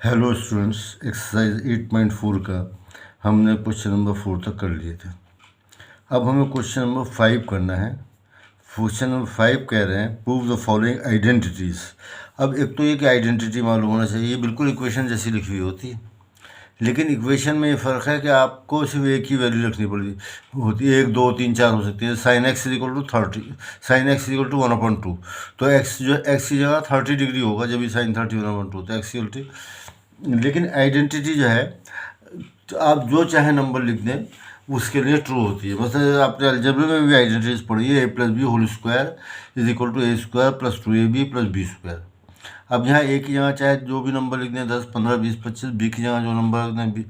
Hello students, exercise 8.4 का हमने question number 4 तक कर लिए थे। अब हमें क्वेश्चन नंबर 5 करना है। क्वेश्चन नंबर 5 कह रहे हैं प्रूव द फॉलोइंग आइडेंटिटीज़। अब एक तो ये कि आइडेंटिटी मालूम होना चाहिए, ये बिल्कुल इक्वेशन जैसी लिखी हुई होती है, लेकिन इक्वेशन में ये फ़र्क है कि आपको सिर्फ एक ही वैल्यू रखनी पड़ती होती है। 1 2 3 4 हो सकती है। Sine x is equal to 30, sine x is equal to 1/2। तो एक्स जो एक्स की जगह 30 डिग्री होगा जब भी साइन 30 1/2, तो एक्स इक्वल टू। लेकिन आइडेंटिटी जो है, तो आप जो चाहे नंबर लिख दें उसके लिए ट्रू होती है। मतलब आपने अलजेब्रा में भी आइडेंटिटीज पढ़ी है, a + b whole square is equal to a² + 2ab + b²। अब यहाँ ए की जगह चाहे जो भी नंबर लिख दें, 10 15 20 25, बी की जगह जो नंबर लिख दें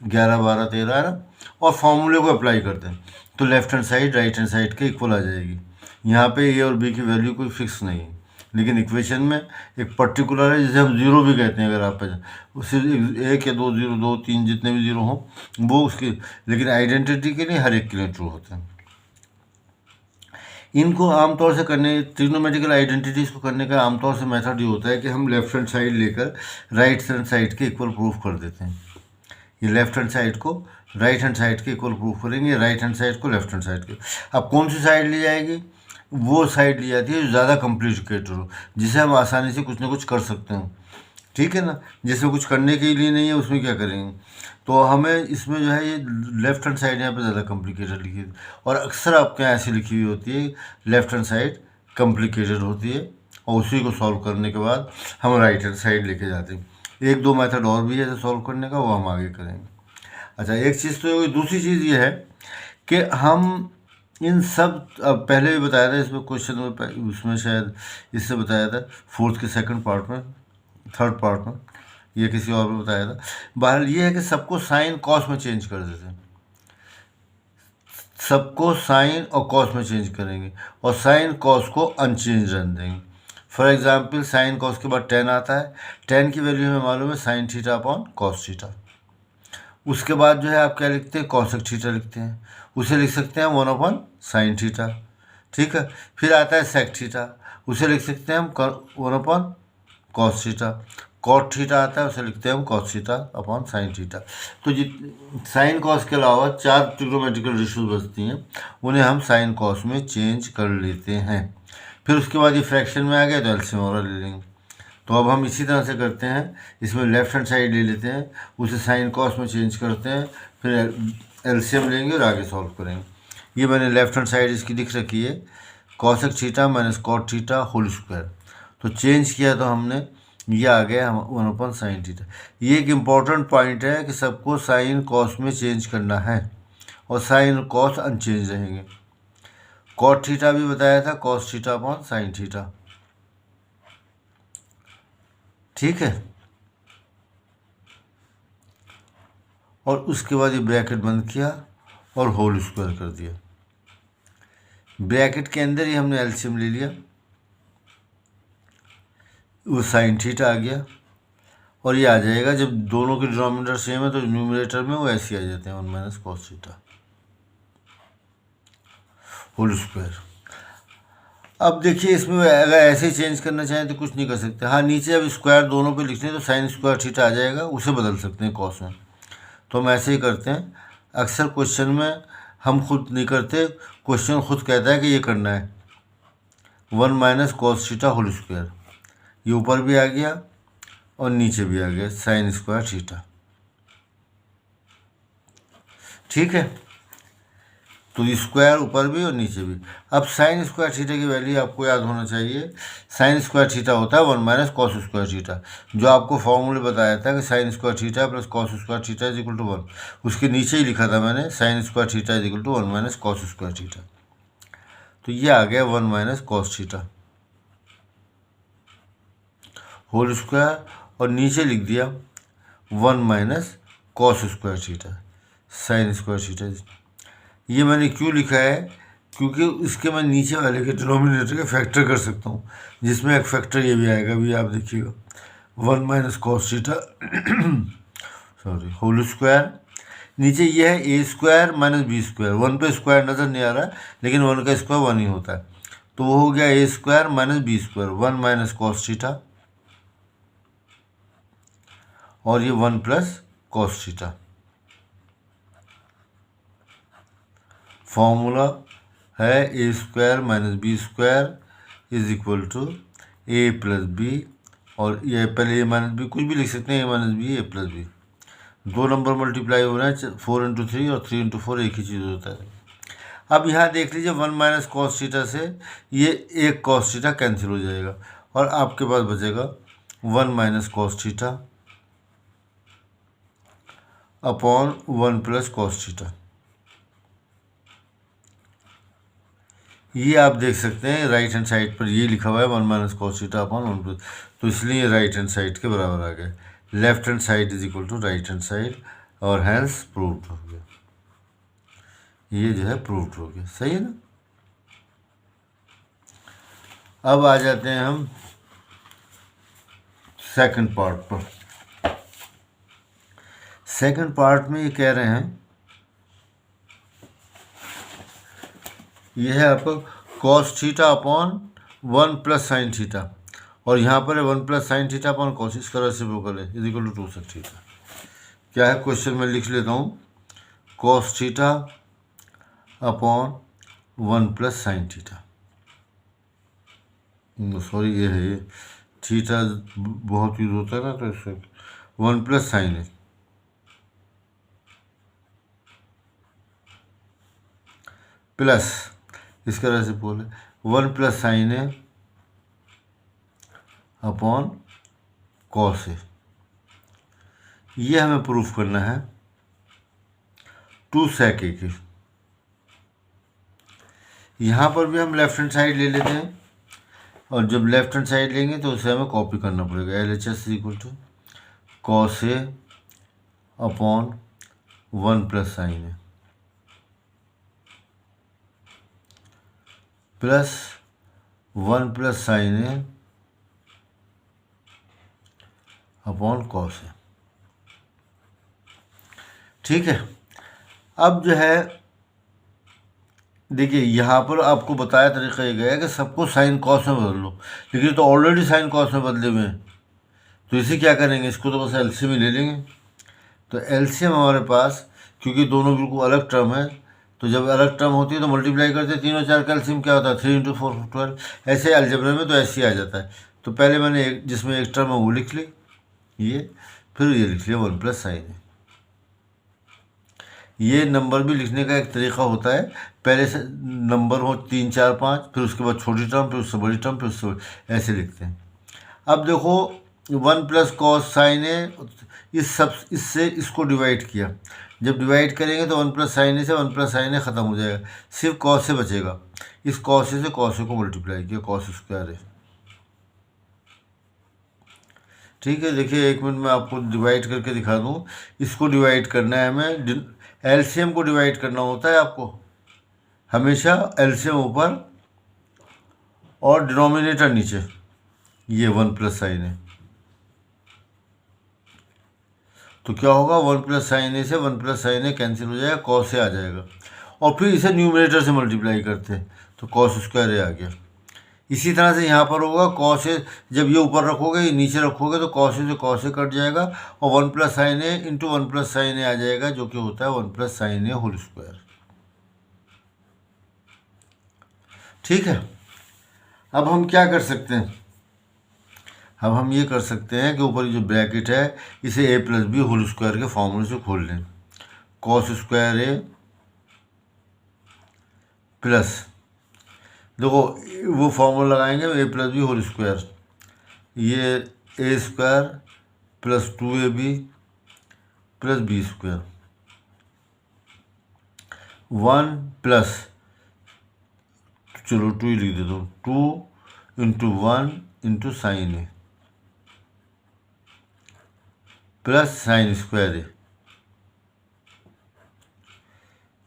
11 12 13 है ना, और फॉर्मूले को अप्लाई करते हैं तो left hand side right hand side के इक्वल आ जाएगी। यहाँ पे ए और बी की वैल्यू कोई फिक्स नहीं है, लेकिन इक्वेशन में एक पर्टिकुलर है जिसे हम जीरो भी कहते हैं। अगर आप उससे 1 या 2 0 2 3 जितने भी जीरो हों वो उसकी, लेकिन आइडेंटिटी के लिए हर एक के लिए ट्रू होते हैं। इनको आमतौर से करने, ट्रिग्नोमेट्रिकल आइडेंटिटीज़ को करने का आमतौर से मेथड ये होता है कि हम लेफ्ट हैंड साइड लेकर राइट हैंड साइड के इक्वल प्रूफ कर देते हैं। ये लेफ्ट हैंड साइड को राइट हैंड साइड के इक्वल प्रूफ करेंगे, राइट हैंड साइड को लेफ्ट हैंड साइड के। अब कौन सी साइड ली जाएगी? वो साइड ली जाती है जो ज़्यादा कॉम्प्लिकेटेड हो, जिसे हम आसानी से कुछ ना कुछ कर सकते हैं, ठीक है ना। जिसमें कुछ करने के लिए नहीं है उसमें क्या करेंगे, तो हमें इसमें जो है ये लेफ्ट हैंड साइड यहाँ पे ज़्यादा कॉम्प्लिकेटेड लिखी है, और अक्सर आपके यहाँ ऐसी लिखी हुई होती है लेफ्ट हैंड साइड कॉम्प्लिकेटेड होती है, और उसी को सॉल्व करने के बाद हम राइट हैंड साइड लेके जाते हैं। एक दो मेथड और भी है सॉल्व करने का, वो हम आगे करेंगे। अच्छा, एक चीज़ तो दूसरी चीज़ ये है कि हम इन सब, अब पहले भी बताया था इसमें क्वेश्चन में, उसमें शायद इससे बताया था फोर्थ के सेकंड पार्ट में, थर्ड पार्ट में, ये किसी और में बताया था। बहरहाल ये है कि सबको साइन कॉस में चेंज कर देते हैं, सबको साइन और कॉस में चेंज करेंगे, और साइन कॉस को अनचेंज रहने देंगे। फॉर एग्जाम्पल साइन कॉस के बाद 10 आता है, 10 की वैल्यू हमें मालूम है sine theta upon cos theta. उसके बाद जो है आप क्या लिखते हैं, कॉसेक थीटा लिखते हैं, उसे लिख सकते हैं 1/sin थीटा, ठीक है। फिर आता है सेक थीटा, उसे लिख सकते हैं हम 1/cos थीटा। कॉट थीटा आता है, उसे लिखते हैं हम cos theta upon sin theta. तो जित साइन कॉस के अलावा 4 ट्रिग्नोमेट्रिकल रेशियोज बचती हैं, उन्हें हम साइन कॉस में चेंज कर लेते हैं। फिर उसके बाद ये फ्रैक्शन में आ गया तो एलसीएम और ले लेंगे। तो अब हम इसी तरह से करते हैं, इसमें लेफ्ट हैंड साइड ले लेते हैं, उसे साइन कॉस में चेंज करते हैं, फिर एलसीएम लेंगे और आगे सॉल्व करेंगे। ये मैंने लेफ्ट हैंड साइड इसकी लिख रखी है, cosec theta minus cot theta whole square. तो चेंज किया तो हमने, ये आ गया 1/sin थीटा। ये एक इम्पॉर्टेंट पॉइंट है कि सबको साइन कॉस में चेंज करना है, और साइन कॉस अनचेंज रहेंगे। कॉट थीटा भी बताया था, cos theta upon sine theta, ठीक है। और उसके बाद ये ब्रैकेट बंद किया और होल स्क्वायर कर दिया। ब्रैकेट के अंदर ही हमने एलसीएम ले लिया, वो साइन थीटा आ गया, और ये आ जाएगा, जब दोनों के डिनोमिनेटर सेम है तो न्यूमरेटर में वो ऐसे आ जाते हैं 1 - cos थीटा होल स्क्वायर। अब देखिए इसमें अगर ऐसे ही चेंज करना चाहें तो कुछ नहीं कर सकते। हाँ, नीचे अब स्क्वायर दोनों पे लिखते हैं तो साइन स्क्वायर थीटा आ जाएगा, उसे बदल सकते हैं कॉस में। तो हम ऐसे ही करते हैं। अक्सर क्वेश्चन में हम खुद नहीं करते, क्वेश्चन खुद कहता है कि ये करना है 1 - cos थीटा होल स्क्वायर। ये ऊपर भी आ गया और नीचे भी आ गया साइन स्क्वायर थीटा, ठीक है। तो स्क्वायर ऊपर भी और नीचे भी। अब साइन स्क्वायर थीटा की वैल्यू आपको याद होना चाहिए, साइन स्क्वायर थीटा होता है 1 - cos स्क्वायर थीटा, जो आपको फॉर्मूले बताया था कि sine square theta plus cos square theta is equal to 1। उसके नीचे ही लिखा था मैंने sine square theta is equal to 1 - cos square theta. तो ये आ गया 1 - cos थीटा होल स्क्वायर, और नीचे लिख दिया 1 - cos square theta sine square theta. ये मैंने क्यों लिखा है, क्योंकि इसके मैं नीचे वाले के डिनोमिनेटर के फैक्टर कर सकता हूँ, जिसमें एक फैक्टर ये भी आएगा, भी आप देखिएगा 1 - cos theta sorry whole square. नीचे ये है a² - b²। 1 पे स्क्वायर नज़र नहीं आ रहा, लेकिन 1 का स्क्वायर 1 ही होता है, तो वो हो गया a² - b², 1 - cos थीटा, और ये 1 प्लस कॉस थीटा। फॉर्मूला है A square minus B square is equal to A plus B, और ये पहले ए माइनस बी कुछ भी लिख सकते हैं, A minus B A plus B. दो नंबर मल्टीप्लाई हो रहे हैं, 4 इंटू 3 और 3 इंटू 4 एक ही चीज़ होता है। अब यहाँ देख लीजिए 1 माइनस कॉस थीटा से ये एक कॉस थीटा कैंसिल हो जाएगा और आपके पास बचेगा 1 minus cos theta upon 1 plus cos theta. ये आप देख सकते हैं राइट हैंड साइड पर ये लिखा हुआ है 1 minus cos theta upon 1 plus, तो इसलिए राइट हैंड साइड के बराबर आ गए। Left hand side is equal to right hand side और हैंस प्रूव्ड हो गया। ये जो है प्रूव्ड हो गया, सही है ना। अब आ जाते हैं हम सेकंड पार्ट पर। सेकंड पार्ट में ये कह रहे हैं, यह है आपका cos theta upon 1 plus sine theta, और यहाँ पर है 1 plus sine theta upon cos, इसका रेसिप्रोकल है is equal to 2 sec theta. क्या है क्वेश्चन में लिख लेता हूँ, cos theta upon 1 plus sine theta, sorry ये है, ये थीटा बहुत यूज होता है ना, तो इससे 1 प्लस साइन है प्लस इसका रेसिप्रोकल है 1 प्लस साइन है अपॉन कॉस है। ये हमें प्रूफ करना है 2 सेक ए के। यहाँ पर भी हम लेफ्ट हैंड साइड ले लेते हैं, और जब लेफ्ट हैंड साइड लेंगे तो उसे हमें कॉपी करना पड़ेगा। L H S equal to cos A upon 1 plus sine A plus 1 plus sine A upon cos A. ठीक है, अब जो है देखिए यहाँ पर आपको बताया तरीका ये गया है कि सबको साइन कॉस में बदल लो, लेकिन तो ऑलरेडी साइन कॉस में बदले हुए हैं, तो इसे क्या करेंगे, इसको तो बस एलसीएम ही ले लेंगे। तो एलसीएम हमारे पास, क्योंकि दोनों बिल्कुल अलग टर्म है, तो जब अलग टर्म होती है तो मल्टीप्लाई करते हैं, 3 और 4 का एलसीएम क्या होता है 3 इंटू 4 12। ऐसे अलजेब्रा में तो ऐसे ही आ जाता है। तो पहले मैंने एक जिसमें एक टर्म है वो लिख ली, ये फिर ये लिख लिया 1 प्लस साइन है। ये नंबर भी लिखने का एक तरीका होता है, पहले से नंबर हो 3 4 5, फिर उसके बाद छोटी टर्म, फिर उससे बड़ी टर्म, फिर उससे ऐसे लिखते हैं। अब देखो 1 प्लस कॉस साइन है, इस सब इससे इसको डिवाइड किया, जब डिवाइड करेंगे तो 1 प्लस साइन ए से 1 प्लस साइन ए ख़त्म हो जाएगा, सिर्फ कॉस से बचेगा। इस कॉस से कॉस को मल्टीप्लाई किया, कॉस स्क्वायर है। ठीक है, देखिए 1 मिनट में आपको डिवाइड करके दिखा दूँ। इसको डिवाइड करना है हमें, एलसीएम को डिवाइड करना होता है आपको हमेशा, एलसीएम ऊपर और डिनोमिनेटर नीचे। ये 1 प्लस साइन है, तो क्या होगा 1 प्लस साइन ए से 1 प्लस साइन ए कैंसिल हो जाएगा, कॉस ए आ जाएगा, और फिर इसे न्यूमरेटर से मल्टीप्लाई करते हैं तो कॉस स्क्वायर ए आ गया। इसी तरह से यहाँ पर होगा कॉस ए, जब ये ऊपर रखोगे ये नीचे रखोगे तो कॉस ए से कॉस ए कट जाएगा, और 1 प्लस साइन ए इंटू 1 प्लस साइन ए आ जाएगा, जो कि होता है 1 प्लस साइन ए होल स्क्वायर। ठीक है, अब हम क्या कर सकते हैं, अब हम ये कर सकते हैं कि ऊपर जो ब्रैकेट है इसे ए प्लस बी होल स्क्वायर के फॉर्मूले से खोल लें। कॉस स्क्वायर ए प्लस, देखो वो फॉर्मूला लगाएंगे A plus B whole square, ये A square plus 2ab plus B square 1 plus, चलो 2 ही लिख देता हूँ, 2 into 1 into sine A plus sine square A.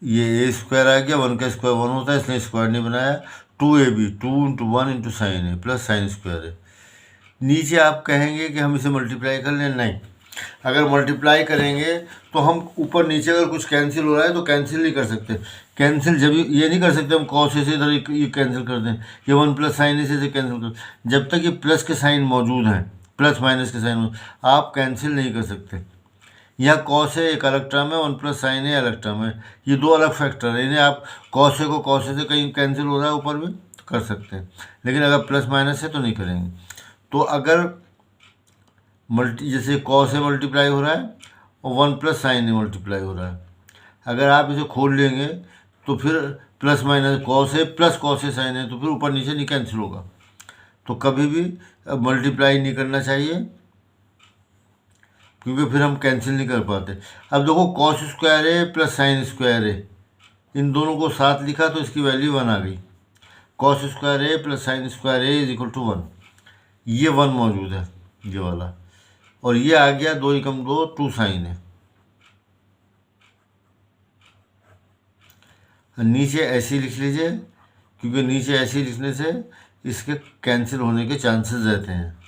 ये ए स्क्वायर आ गया, 1 का स्क्वायर 1 होता है इसलिए स्क्वायर नहीं बनाया, 2ab 2 into 1 into sine A plus sine square ए। नीचे आप कहेंगे कि हम इसे मल्टीप्लाई कर लें, नहीं, अगर मल्टीप्लाई करेंगे तो हम ऊपर नीचे अगर कुछ कैंसिल हो रहा है तो कैंसिल नहीं कर सकते। कैंसिल जब ये नहीं कर सकते हम कॉस ए से इधर ये कैंसिल कर दें, ये 1 प्लस साइन ए से कैंसिल कर, जब तक ये प्लस के साइन मौजूद हैं, प्लस माइनस के साइन आप कैंसिल नहीं कर सकते। यहाँ कॉस है एक अलग टर्म है, वन प्लस साइन है अलग टर्म है, ये दो अलग फैक्टर है। इन्हें आप कॉस को कॉस से कहीं कैंसिल हो रहा है ऊपर भी तो कर सकते हैं, लेकिन अगर प्लस माइनस है तो नहीं करेंगे। तो अगर जैसे कॉस से मल्टीप्लाई हो रहा है और वन प्लस साइन से मल्टीप्लाई हो रहा है, अगर आप इसे खोल लेंगे तो फिर प्लस माइनस कॉस है प्लस कॉस से साइन है, तो फिर ऊपर नीचे नहीं कैंसिल होगा। तो कभी भी मल्टीप्लाई नहीं करना चाहिए, क्योंकि फिर हम कैंसिल नहीं कर पाते। अब देखो कॉस स्क्वायर है प्लस साइन स्क्वायर है, इन दोनों को साथ लिखा तो इसकी वैल्यू 1 आ गई। कॉस स्क्वायर है प्लस साइन स्क्वायर है इज इक्वल टू 1, ये 1 मौजूद है ये वाला, और ये आ गया 2 एकम 2 2 साइन है। नीचे ऐसे लिख लीजिए, क्योंकि नीचे ऐसे लिखने से इसके कैंसिल होने के चांसेस रहते हैं।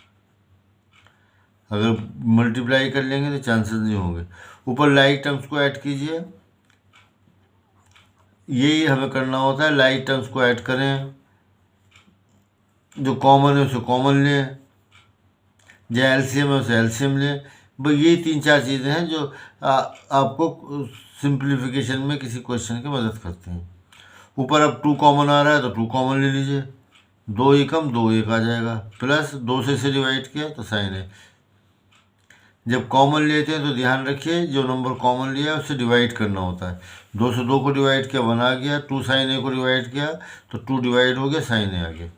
अगर मल्टीप्लाई कर लेंगे तो चांसेस नहीं होंगे। ऊपर लाइक टर्म्स को ऐड कीजिए, यही हमें करना होता है। लाइक टर्म्स को ऐड करें, जो कॉमन है उसे कॉमन लें, जो एलसीएम है उसे एलसीएम लें। भाई यही 3-4 चीज़ें हैं जो आपको सिंप्लीफिकेशन में किसी क्वेश्चन की मदद करती हैं। ऊपर अब 2 कॉमन आ रहा है तो 2 कॉमन ले लीजिए, 2 एकम 2 एक आ जाएगा, प्लस 2 से डिवाइड किया तो साइन है। जब कॉमन लेते हैं तो ध्यान रखिए जो नंबर कॉमन लिया है उससे डिवाइड करना होता है। 2 से 2 को डिवाइड किया 1 आ गया, 2 साइन ए को डिवाइड किया तो 2 डिवाइड हो गया, साइन ए आ गया।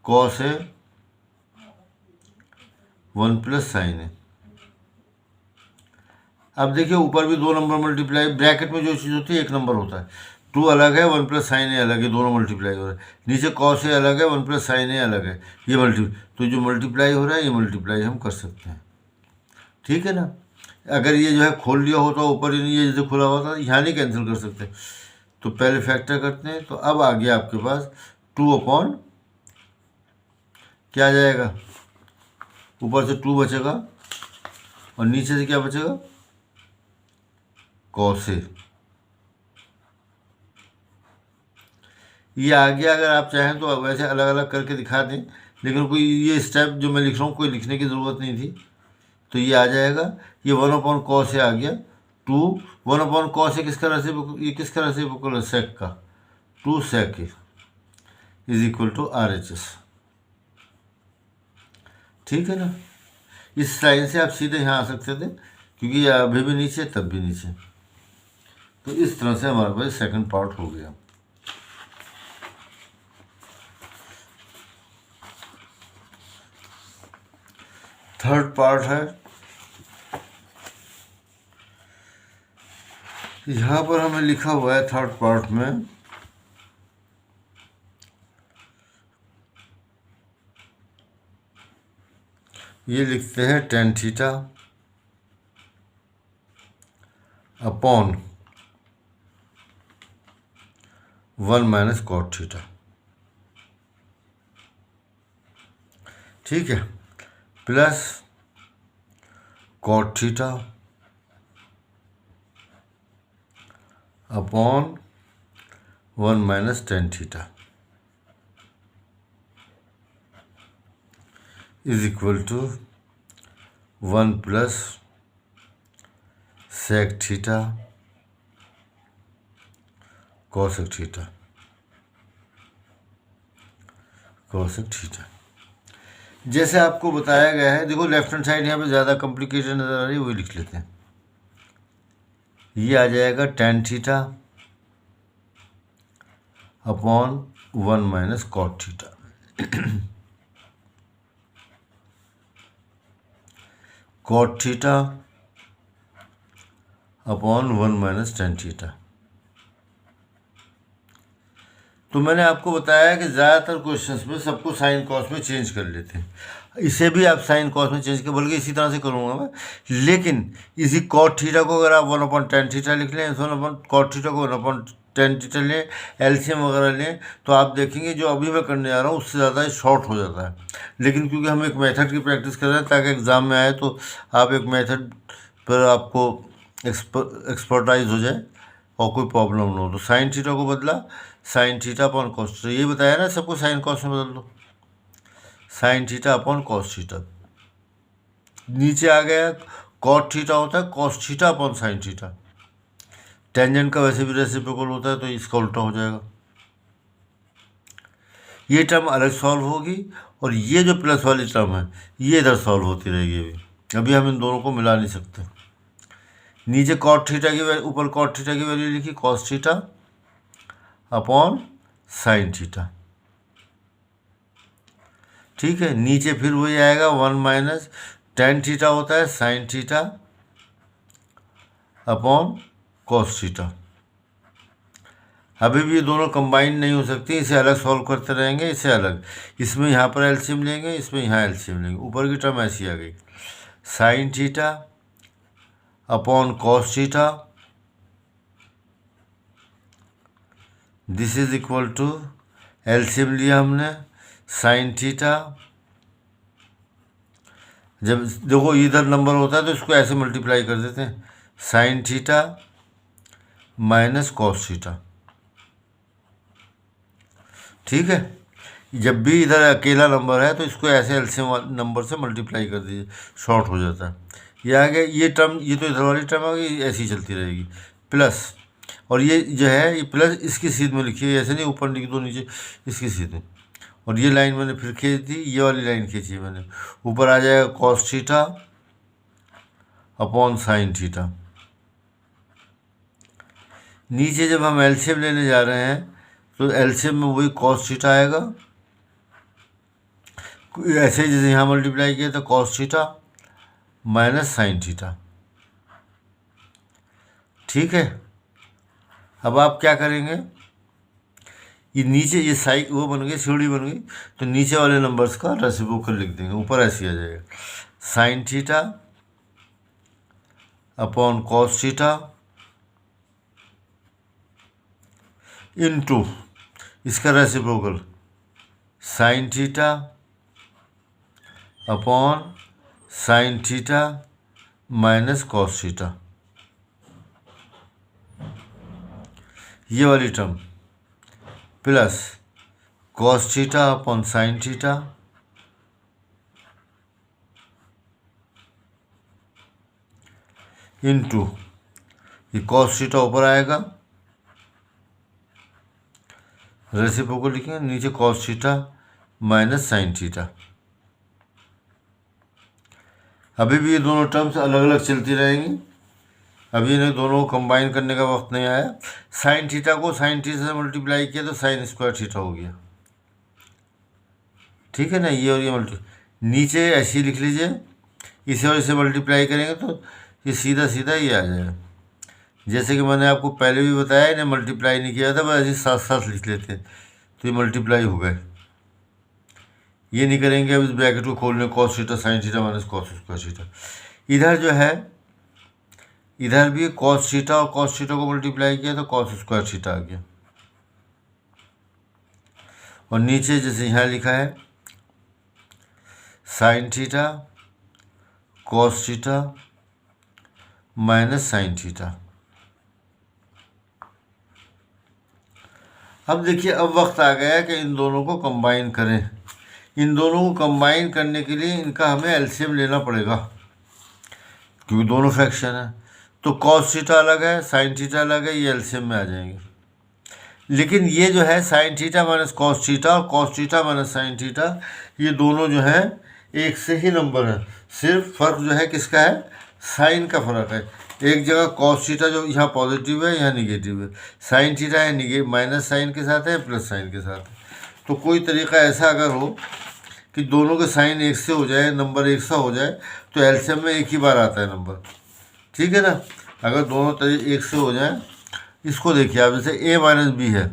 कॉस है 1 प्लस साइन है। अब देखिए ऊपर भी 2 नंबर मल्टीप्लाई, ब्रैकेट में जो चीज़ होती है एक नंबर होता है। 2 अलग है, 1 प्लस साइन ए अलग है, दोनों मल्टीप्लाई हो रहा है। नीचे कॉस ए अलग है, 1 प्लस साइन ए अलग है, ये तो जो मल्टीप्लाई हो रहा है ये मल्टीप्लाई हम कर सकते हैं, ठीक है ना। अगर ये जो है खोल लिया होता ऊपर ही नहीं, ये जैसे खुला हुआ था यहाँ नहीं कैंसिल कर सकते। तो पहले फैक्टर करते हैं, तो अब आ गया आपके पास 2 अपॉन क्या आ जाएगा, ऊपर से 2 बचेगा और नीचे से क्या बचेगा, कॉस ए। ये आ गया। अगर आप चाहें तो वैसे अलग अलग करके दिखा दें, लेकिन कोई ये स्टेप जो मैं लिख रहा हूँ कोई लिखने की ज़रूरत नहीं थी, तो ये आ जाएगा। ये 1 अपॉन कॉस ए आ गया। 1 अपॉन कॉस ए किसका रेसिप्रोकल, ये किसका रेसिप्रोकल है, सेक का। 2 सेक A is equal to RHS, ठीक है ना। इस लाइन से आप सीधे यहाँ आ सकते थे, क्योंकि ये अभी भी नीचे तब भी नीचे। तो इस तरह से हमारे पास सेकंड पार्ट हो गया। थर्ड पार्ट है, यहाँ पर हमें लिखा हुआ है थर्ड पार्ट में ये लिखते हैं tan theta upon 1 minus cot theta, ठीक है, plus cot theta upon 1 minus tan theta is equal to 1 plus sec theta cosec theta जैसे आपको बताया गया है। देखो लेफ्ट हैंड साइड यहाँ पे ज़्यादा कॉम्प्लिकेशन नज़र आ रही है, वही लिख लेते हैं। ये आ जाएगा tan theta upon 1 minus cot theta, cot theta upon 1 minus tan theta. तो मैंने आपको बताया कि ज़्यादातर क्वेश्चंस में सबको साइन कॉस में चेंज कर लेते हैं। इसे भी आप साइन कॉस में चेंज कर, बल्कि इसी तरह से करूँगा मैं, लेकिन इसी कॉट थीटा को अगर आप 1 अपॉन tan थीटा लिख लें, 1 अपॉन कॉट थीटा को 1 अपॉन tan थीटा लें, एलसीएम वगैरह लें, तो आप देखेंगे जो अभी मैं करने जा रहा हूँ उससे ज़्यादा शॉर्ट हो जाता है। लेकिन क्योंकि हम एक मेथड की प्रैक्टिस कर रहे हैं ताकि एग्ज़ाम में आए तो आप एक मेथड पर आपको एक्सपर्टाइज हो जाए और कोई प्रॉब्लम ना हो। तो साइन थीटा को बदला sign theta upon cos theta, ये बताया ना सबको साइन कॉस में बदल दो, sign theta upon cos theta. नीचे आ गया कॉट थीटा होता है cos theta upon sine theta. Tangent का वैसे भी रेसिप्रोकल होता है तो इसका उल्टा हो जाएगा। ये टर्म अलग सॉल्व होगी और ये जो प्लस वाली टर्म है ये इधर सॉल्व होती रहेगी। अभी हम इन दोनों को मिला नहीं सकते। नीचे कॉट थीटा की वैल्यू, ऊपर कॉट थीटा की वैल्यू लिखी cos theta upon sine theta. ठीक है, नीचे फिर वही आएगा 1 माइनस टेन थीटा होता है sine theta upon cos theta. अभी भी ये दोनों कंबाइन नहीं हो सकती, इसे अलग सॉल्व करते रहेंगे, इसे अलग। इसमें यहाँ पर एलसीएम लेंगे, इसमें यहाँ एलसीएम लेंगे। ऊपर की टर्म ऐसी आ गई sine theta upon cos theta, this is equal to LCM लिया हमने साइन थीटा। जब देखो इधर नंबर होता है तो इसको ऐसे मल्टीप्लाई कर देते हैं, sign theta minus cos theta. ठीक है, जब भी इधर अकेला नंबर है तो इसको ऐसे एलसीएम नंबर से मल्टीप्लाई कर दीजिए, शॉर्ट हो जाता है। ये आ गया, ये टर्म, ये तो इधर वाली टर्म आ गई, ऐसी ही चलती रहेगी प्लस। और ये जो है ये प्लस इसकी सीध में लिखिए, ऐसे नहीं ऊपर लिख दो नीचे, इसकी सीध में। और ये लाइन मैंने फिर खींच दी, ये वाली लाइन खींची है मैंने। ऊपर आ जाएगा cos theta upon sine theta. नीचे जब हम एलसीएम लेने जा रहे हैं तो एलसीएम में वही कॉस थीटा आएगा, ऐसे जैसे यहाँ मल्टीप्लाई किया तो cos theta minus sine theta. ठीक है, अब आप क्या करेंगे, ये नीचे ये साइड वो बन गई, सीढ़ी बन गई, तो नीचे वाले नंबर्स का रेसिप्रोकल लिख देंगे, ऊपर ऐसे आ जाएगा sine theta upon cos theta into इसका reciprocal sine theta upon sine theta minus cos theta. ये वाली term plus cos theta upon sine theta into ये कॉस थीटा ऊपर आएगा, रेसिप्रोकल लिखेंगे, नीचे cos theta minus sine theta. अभी भी ये दोनों टर्म्स अलग अलग चलती रहेंगी, अभी इन्हें दोनों को कंबाइन करने का वक्त नहीं आया। साइन थीटा को साइन थीटा से मल्टीप्लाई किया तो साइन स्क्वायर थीटा हो गया। ठीक है ना, ये और ये नीचे ऐसे ही लिख लीजिए, इसे और इसे मल्टीप्लाई करेंगे तो ये सीधा सीधा ये आ जाएगा। जैसे कि मैंने आपको पहले भी बताया, इन्हें मल्टीप्लाई नहीं किया था, बस ऐसे साथ साथ लिख लेते तो ये मल्टीप्लाई हो गए। ये नहीं करेंगे, अब इस ब्रैकेट को खोलने cos theta sign theta minus cos square theta. इधर जो है इधर भी कॉस थीटा और कॉस थीटा को मल्टीप्लाई किया तो कॉस स्क्वायर थीटा आ गया। और नीचे जैसे यहाँ लिखा है sine theta cos theta minus sine theta. अब देखिए, अब वक्त आ गया कि इन दोनों को कंबाइन करें। इन दोनों को कंबाइन करने के लिए इनका हमें एलसीएम लेना पड़ेगा, क्योंकि दोनों फ्रैक्शन है। तो कॉस थीटा अलग है, साइन थीटा अलग है, ये एलसीएम में आ जाएंगे। लेकिन ये जो है sine theta minus cos theta और cos theta minus sine theta, ये दोनों जो है एक से ही नंबर है। सिर्फ फर्क जो है किसका है, साइन का फर्क है। एक जगह कॉस थीटा जो यहाँ पॉजिटिव है यहाँ निगेटिव है, साइन थीटा है निगेटिव माइनस साइन के साथ है प्लस साइन के साथ है। तो कोई तरीका ऐसा अगर हो कि दोनों के साइन एक से हो जाए, नंबर एक सा हो जाए, तो एलसीएम में एक ही बार आता है नंबर। ठीक है ना, अगर दोनों तरीके एक से हो जाए, इसको देखिए आप, जैसे a माइनस बी है,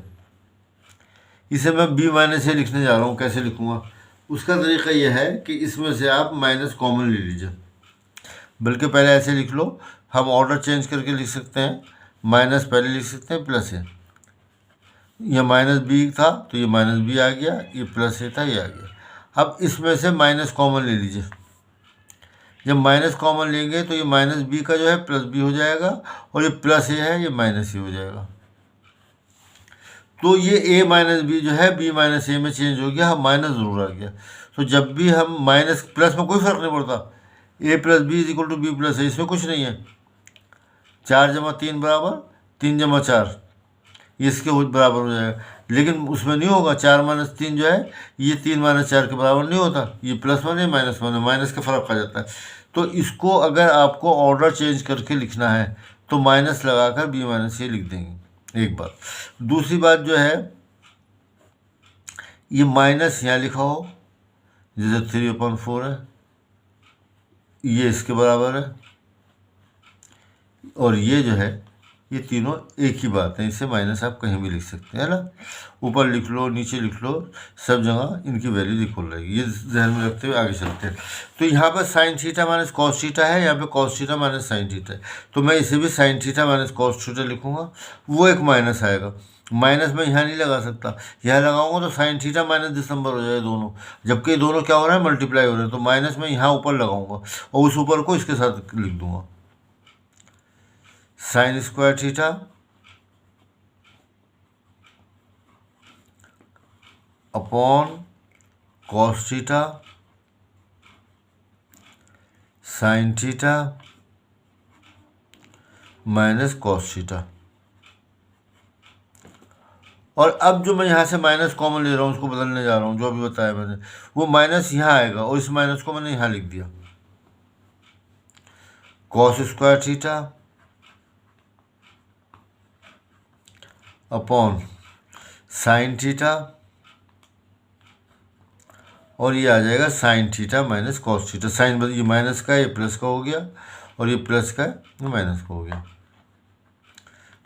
इसे मैं b माइनस ए लिखने जा रहा हूँ। कैसे लिखूँगा, उसका तरीका यह है कि इसमें से आप माइनस कॉमन ले लीजिए, बल्कि पहले ऐसे लिख लो, हम ऑर्डर चेंज करके लिख सकते हैं। माइनस पहले लिख सकते हैं प्लस है, यह माइनस बी था तो ये माइनस बी आ गया, ये प्लस ए था ये आ गया। अब इसमें से माइनस कॉमन ले लीजिए, जब माइनस कॉमन लेंगे तो ये माइनस बी का जो है प्लस बी हो जाएगा, और ये प्लस ए है ये माइनस ए हो जाएगा। तो ये ए माइनस बी जो है बी माइनस ए में चेंज हो गया, हम माइनस ज़रूर आ गया। तो जब भी हम माइनस प्लस में कोई फ़र्क नहीं पड़ता, A plus B is equal to B plus A, इसमें कुछ नहीं है। 4 जमा 3 बराबर 3 जमा 4, इसके बराबर हो जाएगा। लेकिन उसमें नहीं होगा, 4 माइनस 3 जो है ये 3 माइनस 4 के बराबर नहीं होता, ये प्लस वन है माइनस वन है, माइनस का फर्क आ जाता है। तो इसको अगर आपको ऑर्डर चेंज करके लिखना है तो माइनस लगाकर बी माइनस ए लिख देंगे, एक बात। दूसरी बात जो है, ये माइनस यहाँ लिखा हो, जैसे 3/4 है, ये इसके बराबर है, और ये जो है ये तीनों एक ही बात है, इसे माइनस आप कहीं भी लिख सकते हैं ना, ऊपर लिख लो नीचे लिख लो, सब जगह इनकी वैल्यू इक्वल रहेगी। ये ध्यान में रखते हुए आगे चलते हैं। तो यहाँ पर sign theta minus cos theta है, यहाँ पे cos theta minus sine theta है, तो मैं इसे भी sign theta minus cos theta लिखूँगा। वो एक माइनस आएगा, माइनस मैं यहाँ नहीं लगा सकता, यहाँ लगाऊंगा तो साइन थीटा माइनस दिसंबर हो जाए दोनों, जबकि दोनों क्या हो रहा है, मल्टीप्लाई हो रहे हैं। तो माइनस में यहाँ ऊपर लगाऊंगा और उस ऊपर को इसके साथ लिख दूंगा, sign square theta upon cos theta sign theta minus cos theta. और अब जो मैं यहाँ से माइनस कॉमन ले रहा हूँ, उसको बदलने जा रहा हूँ, जो अभी बताया मैंने, वो माइनस यहाँ आएगा और इस माइनस को मैंने यहाँ लिख दिया, cos square theta upon sine theta, और ये आ जाएगा sine theta minus cos theta. Sine ये माइनस का ये प्लस का हो गया, और ये प्लस का ये माइनस का हो गया,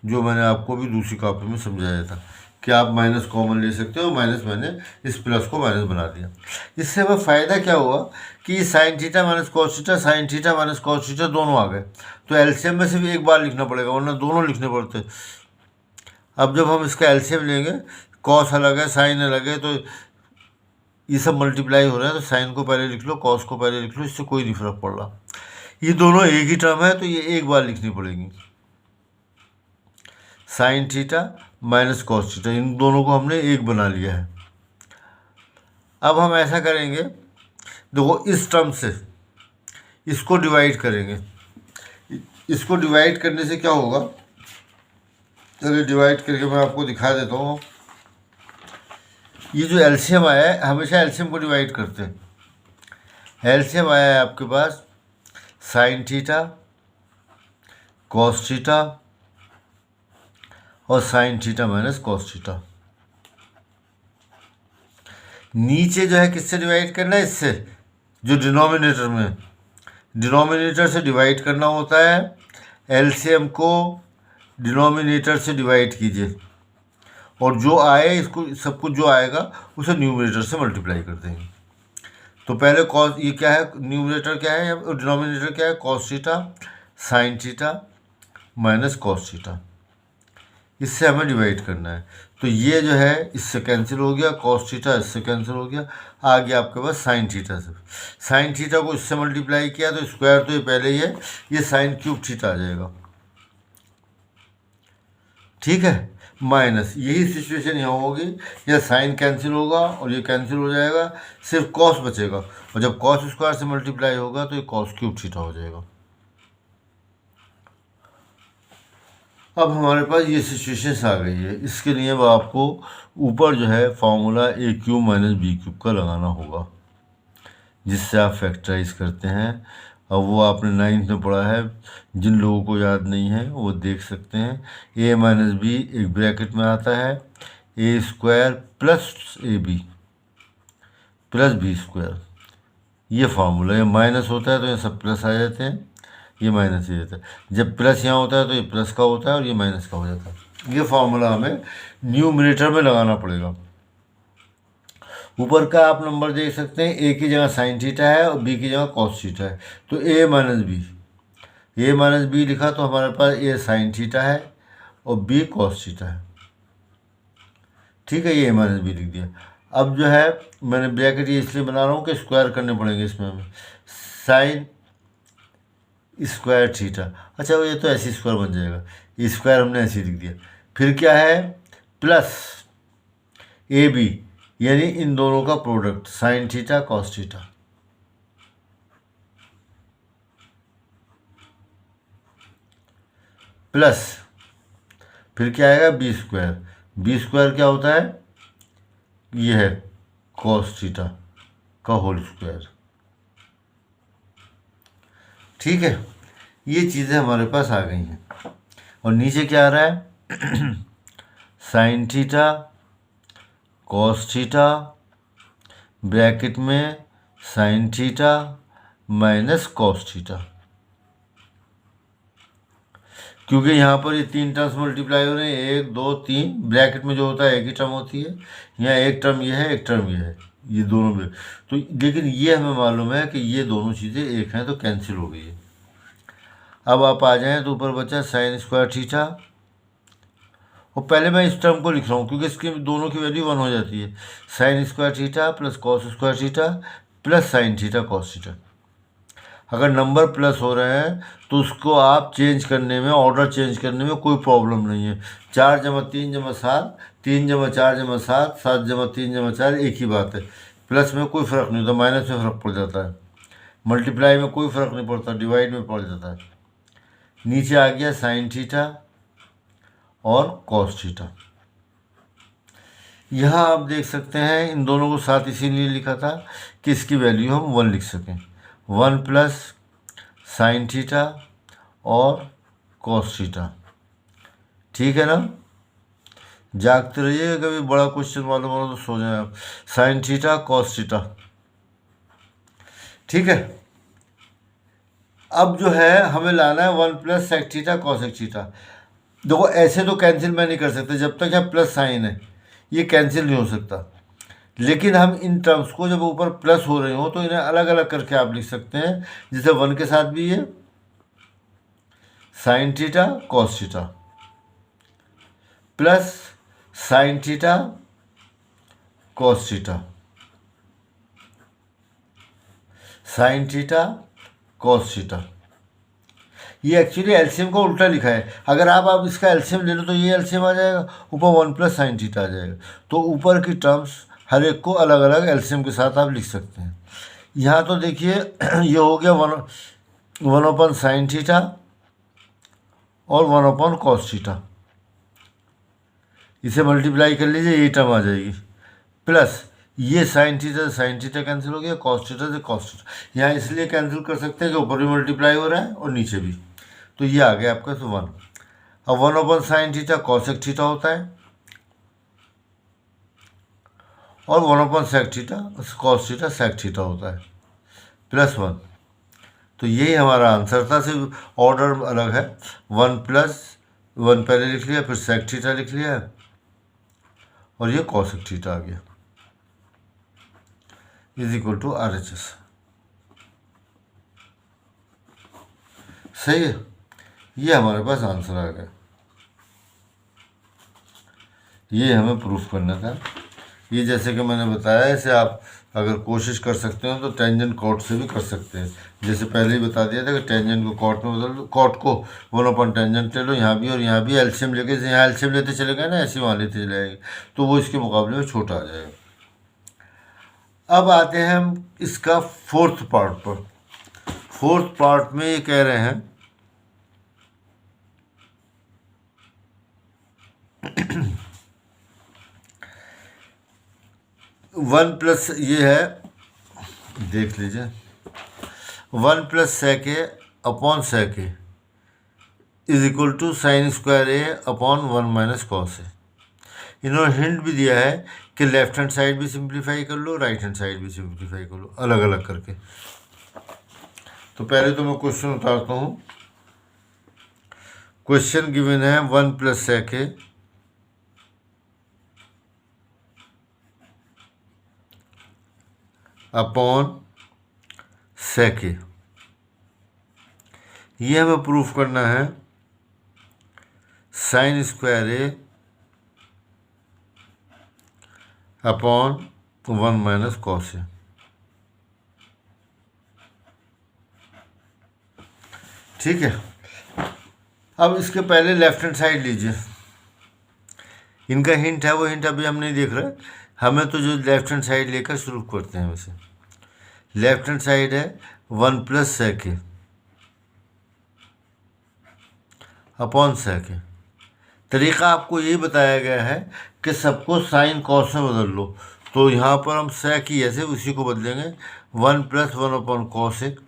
जो मैंने आपको भी दूसरी कॉपी में समझाया था कि आप माइनस कॉमन ले सकते हो। माइनस मैंने इस प्लस को माइनस बना दिया। इससे हमें फ़ायदा क्या हुआ कि sign theta minus cos theta sign theta minus cos theta दोनों आ गए, तो एलसीएम में से भी एक बार लिखना पड़ेगा, वरना दोनों लिखने पड़ते। अब जब हम इसका एलसीएम लेंगे, कॉस अलग है साइन अलग है, तो ये सब मल्टीप्लाई हो रहा है, तो साइन को पहले लिख लो कॉस को पहले लिख लो, इससे कोई नहीं फर्क पड़ रहा। ये दोनों एक ही टर्म है तो ये एक बार लिखनी पड़ेगी, sine theta minus cos theta, इन दोनों को हमने एक बना लिया है। अब हम ऐसा करेंगे, देखो इस टर्म से इसको डिवाइड करेंगे, इसको डिवाइड करने से क्या होगा, चलिए डिवाइड करके मैं आपको दिखा देता हूँ। ये जो एलसीएम आया है, हमेशा एलसीएम को डिवाइड करते हैं। एलसीएम आया है आपके पास साइन थीटा कॉस थीटा और sign theta minus cos theta. नीचे जो है किससे डिवाइड करना है, इससे, जो डिनोमिनेटर में, डिनोमिनेटर से डिवाइड करना होता है। एलसीएम को डिनोमिनेटर से डिवाइड कीजिए, और जो आए इसको सब कुछ जो आएगा उसे न्यूमरेटर से मल्टीप्लाई कर देंगे। तो पहले कॉस, ये क्या है, न्यूमरेटर क्या है और डिनोमिनेटर क्या है, cos theta sign theta minus cos theta, इससे हमें डिवाइड करना है। तो ये जो है इससे कैंसिल हो गया, कॉस थीटा इससे कैंसिल हो गया, आ गया आपके पास साइन थीटा से। साइन थीटा को इससे मल्टीप्लाई किया तो स्क्वायर तो ये पहले ही है, ये साइन क्यूब थीटा आ जाएगा, ठीक है। माइनस, यही सिचुएशन यहाँ होगी, यह साइन कैंसिल होगा और ये कैंसिल हो जाएगा, सिर्फ कॉस बचेगा, और जब कॉस स्क्वायर से मल्टीप्लाई होगा तो ये कॉस क्यूब थीटा हो जाएगा। अब हमारे पास ये सिचुएशन आ गई है, इसके लिए अब आपको ऊपर जो है फॉर्मूला ए क्यूब माइनस बी क्यूब का लगाना होगा, जिससे आप फैक्टराइज करते हैं। अब वो आपने 9th में पढ़ा है, जिन लोगों को याद नहीं है वो देख सकते हैं। ए माइनस बी एक ब्रैकेट में आता है, A square plus A B plus B square, ये फार्मूला। ये माइनस होता है तो ये सब प्लस आ जाते हैं, ये माइनस ही रहता है। जब प्लस यहाँ होता है तो ये प्लस का होता है और ये माइनस का हो जाता है। ये फार्मूला हमें न्यूमरेटर में लगाना पड़ेगा। ऊपर का आप नंबर देख सकते हैं, ए की जगह साइन थीटा है और बी की जगह कॉस थीटा है, तो ए माइनस बी लिखा तो हमारे पास ए साइन थीटा है और बी कॉस थीटा है, ठीक है। ये ए माइनस बी लिख दिया। अब जो है मैंने ब्रैकेट ये इसलिए बना रहा हूँ कि स्क्वायर करने पड़ेंगे इसमें हमें, साइन स्क्वायर थीटा, अच्छा ये तो ऐसी स्क्वायर बन जाएगा, ये स्क्वायर हमने ऐसे लिख दिया। फिर क्या है, प्लस ए बी, यानी इन दोनों का product sign theta cos theta, plus फिर क्या आएगा बी स्क्वायर। बी स्क्वायर क्या होता है, ये है कॉस थीटा का होल स्क्वायर। ठीक है, ये चीज़ें हमारे पास आ गई हैं। और नीचे क्या आ रहा है sine theta cos theta bracket में sine theta minus cos theta, क्योंकि यहाँ पर ये तीन टर्म्स मल्टीप्लाई हो रहे हैं, 1 2 3, ब्रैकेट में जो होता है एक ही टर्म होती है, यहाँ एक टर्म ये है एक टर्म ये है, ये दोनों में तो लेकिन ये हमें मालूम है कि ये दोनों चीज़ें एक हैं तो कैंसिल हो गई है। अब आप आ जाएँ तो ऊपर बचा साइन स्क्वायर थीटा, और पहले मैं इस टर्म को लिख रहा हूँ क्योंकि इसकी दोनों की वैल्यू 1 हो जाती है। Sign square theta plus cos square theta plus sine theta cos theta. अगर नंबर प्लस हो रहे हैं तो उसको आप चेंज करने में, ऑर्डर चेंज करने में कोई प्रॉब्लम नहीं है। 4 जमा 3 जमा 7, 3 जमा 4 जमा 7, 7 जमा 3 जमा 4 एक ही बात है। प्लस में कोई फ़र्क नहीं होता, माइनस में फ़र्क पड़ जाता है, मल्टीप्लाई में कोई फ़र्क नहीं पड़ता, डिवाइड में पड़ जाता है। नीचे आ गया साइन थीटा और कॉस थीटा। यहाँ आप देख सकते हैं इन दोनों को साथ इसीलिए लिखा था कि इसकी वैल्यू हम 1 लिख सकें। 1 प्लस साइन थीटा और कॉस थीटा। ठीक है ना, जागते रहिए, कभी बड़ा क्वेश्चन मालूम हो तो सो जाए आप। Sine theta cos theta. ठीक है, अब जो है हमें लाना है 1 plus sec theta cosec theta. देखो ऐसे तो कैंसिल मैं नहीं कर सकता, जब तक यहाँ प्लस साइन है ये कैंसिल नहीं हो सकता, लेकिन हम इन टर्म्स को जब ऊपर प्लस हो रहे हो तो इन्हें अलग अलग करके आप लिख सकते हैं। जैसे 1 के साथ भी ये sign theta cos theta plus sine theta cos theta, sign theta cos theta. ये एक्चुअली एलसीएम का उल्टा लिखा है। अगर आप इसका एलसीएम ले लो तो ये एलसीएम आ जाएगा, ऊपर 1 प्लस साइन थीटा आ जाएगा। तो ऊपर की टर्म्स हर एक को अलग अलग एलसीएम के साथ आप लिख सकते हैं। यहाँ तो देखिए ये हो गया 1 अपन साइन थीटा और 1 अपन कॉस थीटा, इसे मल्टीप्लाई कर लीजिए ये टर्म आ जाएगी, प्लस ये साइन थीटा कैंसिल हो गया, कॉस थीटा से कॉस थीटा। यहाँ इसलिए कैंसिल कर सकते हैं कि ऊपर भी मल्टीप्लाई हो रहा है और नीचे भी, तो ये आ गया आपका 1। अब 1 अपन साइन थीटा कॉसेक थीटा होता है और 1 अपन sec theta cos theta sec theta होता है, प्लस 1। तो यही हमारा आंसर था, सिर्फ ऑर्डर अलग है। 1 प्लस 1 पहले लिख लिया, फिर सेक थीटा लिख लिया और ये कॉसेक थीटा आ गया इज इक्वल टू RHS। सही है, ये हमारे पास आंसर आ गया। ये हमें प्रूफ करना था। ये जैसे कि मैंने बताया, इसे आप अगर कोशिश कर सकते हो तो टेंजेंट कॉट से भी कर सकते हैं। जैसे पहले ही बता दिया था कि टेंजेंट को कॉट में बदल लो, कॉट को 1 अपन टेंजेंट ले लो यहाँ भी, और यहाँ भी एलसीएम लेके, यहाँ एलसीएम लेते चले गए ना, ऐसे वहाँ लेते चले जाएंगे तो वो इसके मुकाबले में छोटा आ जाएगा। अब आते हैं हम इसका फोर्थ पार्ट पर। फोर्थ पार्ट में ये कह रहे हैं 1 प्लस ये है, देख लीजिए, 1 plus sec A upon sec A is equal to sine square A upon 1 minus cos A. इन्होंने हिंट भी दिया है कि लेफ्ट हैंड साइड भी सिंप्लीफाई कर लो, राइट हैंड साइड भी सिंप्लीफाई कर लो, अलग अलग करके। तो पहले तो मैं क्वेश्चन उतारता हूँ। क्वेश्चन गिवन है 1 plus sec A upon sec ए, ये हमें प्रूफ करना है sign square A upon 1 minus cos A. ठीक है, अब इसके पहले लेफ्ट हैंड साइड लीजिए। इनका हिंट है, वो हिंट अभी हम नहीं देख रहे, हमें तो जो लेफ्ट हैंड साइड लेकर शुरू करते हैं वैसे। लेफ्ट हैंड साइड है 1 प्लस सेक ए अपॉन सेक है। तरीका आपको यही बताया गया है कि सबको साइन कॉस में बदल लो। तो यहाँ पर हम सेक ही ऐसे उसी को बदलेंगे, 1 + 1 अपॉन कॉस एक।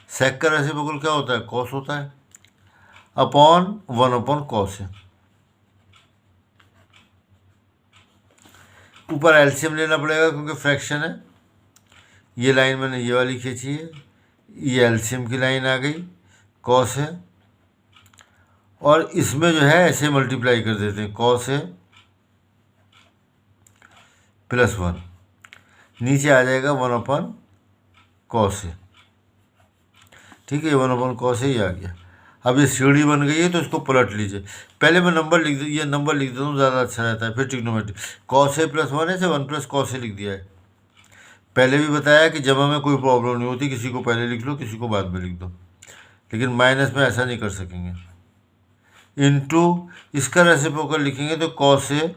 सेक का रेसिप्रोकल क्या होता है? कॉस होता है, अपॉन 1 अपॉन कॉस है। ऊपर एलसीएम लेना पड़ेगा क्योंकि फ्रैक्शन है। ये लाइन मैंने ये वाली खींची है, ये एलसीएम की लाइन आ गई, कॉस है, और इसमें जो है ऐसे मल्टीप्लाई कर देते हैं, कॉस है प्लस 1, नीचे आ जाएगा 1 अपॉन कॉस है। ठीक है, 1 अपॉन कॉस है, ये आ गया। अब ये सीढ़ी बन गई है तो इसको पलट लीजिए। पहले मैं नंबर लिख दूँ, ये नंबर लिख देता हूँ, ज़्यादा अच्छा रहता है, फिर ट्रिग्नोमेट्री। कॉस ए प्लस 1 है से 1 + कॉस ए लिख दिया है। पहले भी बताया कि जमा में कोई प्रॉब्लम नहीं होती, किसी को पहले लिख लो, किसी को बाद में लिख दो, लेकिन माइनस में ऐसा नहीं कर सकेंगे। इनटू इसका रेसिप्रोकल लिखेंगे तो cos A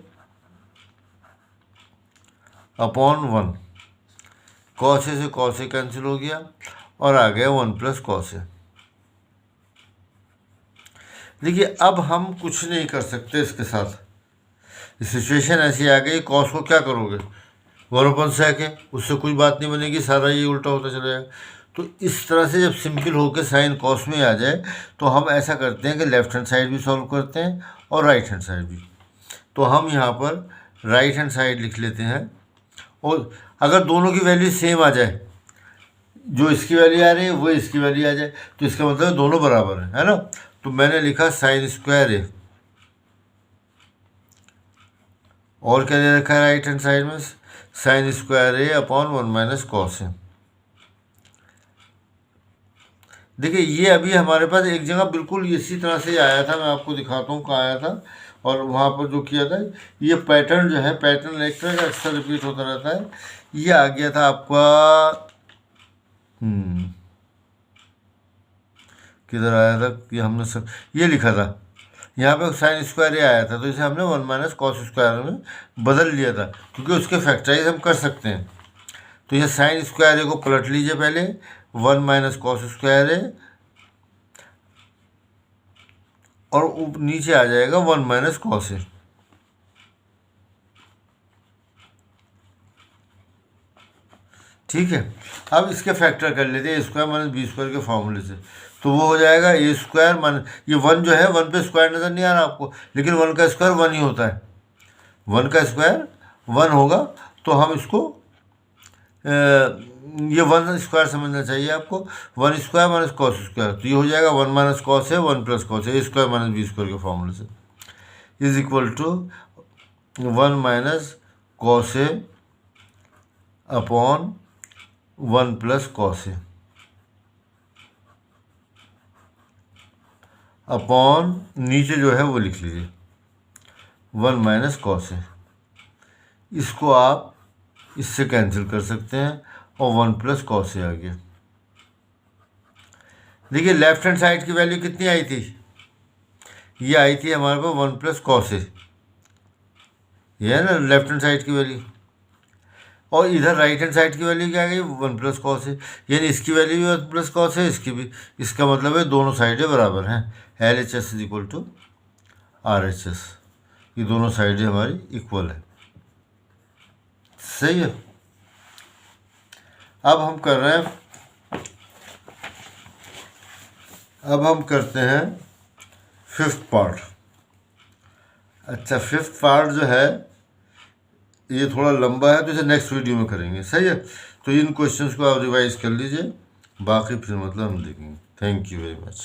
upon 1, cos A से कॉस ए कैंसिल हो गया और आ गया 1 + कॉस ए। देखिए अब हम कुछ नहीं कर सकते इसके साथ, सिचुएशन ऐसी आ गई। कॉस को क्या करोगे? 1 अपॉन सेक है, उससे कोई बात नहीं बनेगी, सारा ये उल्टा होता चला जाएगा। तो इस तरह से जब सिंपल होकर साइन कॉस में आ जाए तो हम ऐसा करते हैं कि लेफ्ट हैंड साइड भी सॉल्व करते हैं और राइट हैंड साइड भी। तो हम यहाँ पर राइट हैंड साइड लिख लेते हैं, और अगर दोनों की वैल्यू सेम आ जाए, जो इसकी वैल्यू आ रही है वो इसकी वैल्यू आ जाए, तो इसका मतलब दोनों बराबर है ना। तो मैंने लिखा साइन स्क्वायर ए, और क्या दे रखा है राइट हैंड साइड में? Sign square A upon 1 - cos ए। देखिए ये अभी हमारे पास एक जगह बिल्कुल इसी तरह से आया था, मैं आपको दिखाता हूँ कहाँ आया था, और वहाँ पर जो किया था, ये पैटर्न जो है, पैटर्न एक तरह का अक्सर रिपीट होता रहता है। ये आ गया था आपका किधर आया था कि हमने सब ये लिखा था, यहाँ पे साइन स्क्वायर ए आया था, तो इसे हमने 1 - कॉस स्क्वायर में बदल लिया था, क्योंकि उसके फैक्टराइज हम कर सकते हैं। तो ये साइन स्क्वायर ए को पलट लीजिए पहले, 1 - कॉस स्क्वायर ए, और नीचे आ जाएगा 1 - कॉस ए। ठीक है, अब इसके फैक्टर कर लेते हैं A² - B² के फॉर्मूले से। तो वो हो जाएगा A² ये 1 जो है, 1 पे स्क्वायर नज़र नहीं आ रहा आपको, लेकिन 1 का स्क्वायर 1 ही होता है, 1 का स्क्वायर 1 होगा। तो हम इसको ये 1 स्क्वायर समझना चाहिए आपको, 1² - कॉस स्क्वायर, तो ये हो जाएगा 1 - कॉस है 1 + कॉस है, A² - B² के फॉर्मूले से, is equal to 1 - cos A upon 1 + cos A upon नीचे जो है वो लिख लीजिए 1 - कॉस ए। इसको आप इससे कैंसिल कर सकते हैं और 1 + कॉस ए आ गया। देखिए लेफ्ट हैंड साइड की वैल्यू कितनी आई थी? ये आई थी हमारे पास 1 + कॉस ए, ये है ना लेफ्ट हैंड साइड की वैल्यू, और इधर राइट हैंड साइड की वैल्यू क्या आ गई? 1 + कॉस है, यानी इसकी वैल्यू भी 1 + कॉस है, इसकी भी। इसका मतलब है दोनों साइडें बराबर हैं, LHS = RHS, ये दोनों साइडें हमारी इक्वल है। सही है। अब हम कर रहे हैं, अब हम करते हैं 5th पार्ट। अच्छा 5th पार्ट जो है ये थोड़ा लंबा है, तो इसे नेक्स्ट वीडियो में करेंगे। सही है, तो इन क्वेश्चंस को आप रिवाइज कर लीजिए, बाकी फिर मतलब हम देखेंगे। Thank you very much.